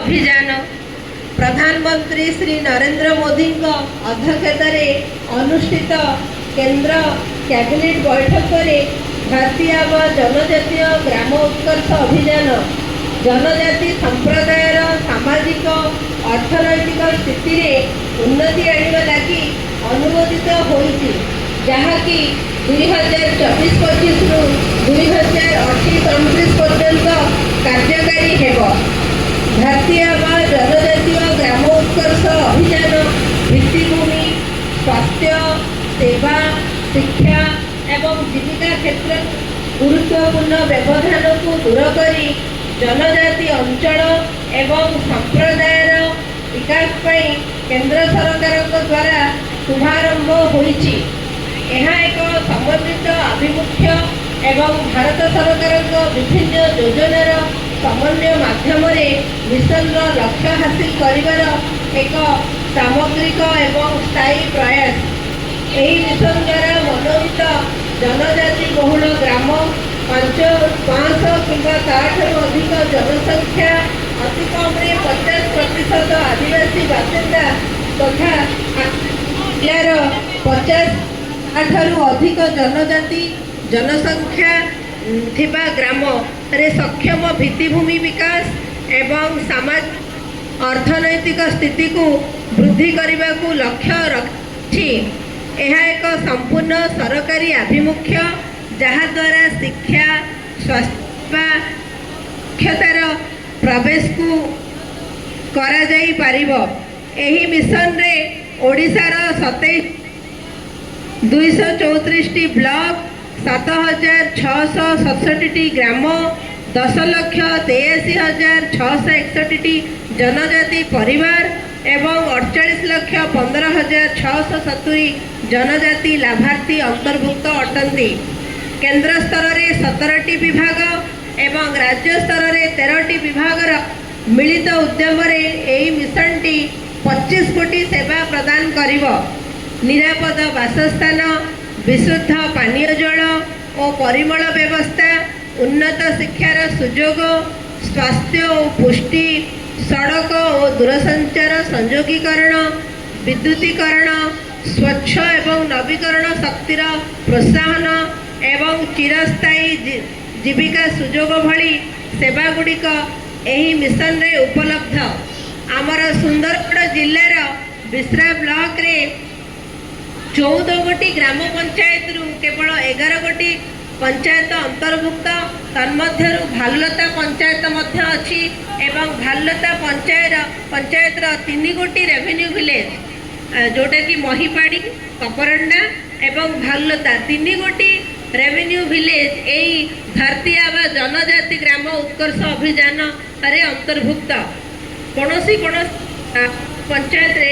अभियान प्रधानमंत्री श्री नरेंद्र मोदी अध्यक्षतार अनुष्ठित केंद्र कैबिनेट बैठक में भारतीय व जनजातीय ग्राम उत्कर्ष अभियान जनजाति संप्रदायर सामाजिक अर्थनैतिक स्थिति में उन्नति आने लगी अनुमोदित होती जहाँकि 2024-25 रु 2028-29 पर्यंत कार्यकारी हेब। भारतीय व जनजातीय ग्राम उत्कर्ष अभियान भित्तिभूमि स्वास्थ्य सेवा शिक्षा एवं जीविका क्षेत्र गुरुत्वपूर्ण व्यवधान को दूर करी जनजाति अंचल एवं संप्रदायर विकास पाई केंद्र सरकार द्वारा शुभारंभ होईछि। यह एक समन्वित आभिमुख्य एवं भारत सरकार विभिन्न योजनार समन्वय माध्यम मिशन लक्ष्य हासिल कर एक सामग्रिक एवं स्थायी प्रयास। यही मिशन द्वारा मनोनीत जनजाति बहुल ग्राम 500 किंवा 60 अधिक जनसंख्या अति कम 50% आदिवासी बासिंदा तथा जिलार 50 अधिक जनजाति जनसंख्या थिबा ग्राम रे सक्षम भित्तिभूमि विकास एवं सामाजिक अर्थनैतिक स्थिति को वृद्धि करने को लक्ष्य रखी। यह एक संपूर्ण सरकारी आभिमुख्य जहाद्वारा शिक्षा स्वास्थ्य क्षतार प्रवेश को करा जाई पारिबो। एही मिशन रे ओडिशार 234 ब्लॉक 7667 ग्राम 10,83,661 जनजाति परिवार एवं 48,15,670 जनजाति लाभार्थी अंतर्भुक्त अटंती। केंद्र स्तर में 17टी विभाग एवं राज्य स्तर में 13टी विभाग मिलित उद्यम यही मिशन टी 25 कोटी सेवा प्रदान करिव। निरापद बासस्थान विशुद्ध पानीय जल और परिमल व्यवस्था उन्नत शिक्षार सुजोग स्वास्थ्य और पुष्टि सड़क और दूरसंचार संयोगीकरण विद्युतीकरण स्वच्छ एवं नवीकरण शक्तिर प्रोत्साहन एवं चिरस्थायी जीविका सुजोग भली सेवागुड़िक यही मिशन रे उपलब्ध। आमर सुंदरगढ़ जिलार बिश्रा ब्लॉक रे 14 गोटी ग्राम पंचायत रु केवल 11 गोटी पंचायत अंतर्भुक्त तन्मध्यरु भालुलता पंचायत मध्य अछि एवं भालुलता पंचायत 3 गोटी रेवेन्यू विलेज जोटा कि महिपाड़ी कपरंडा एवं भालुलता 3 गोटी रेवेन्यू विलेज यही भारतीय व जनजाति ग्राम उत्कर्ष अभियान रे अंतर्भुक्त। कौन पंचायत रे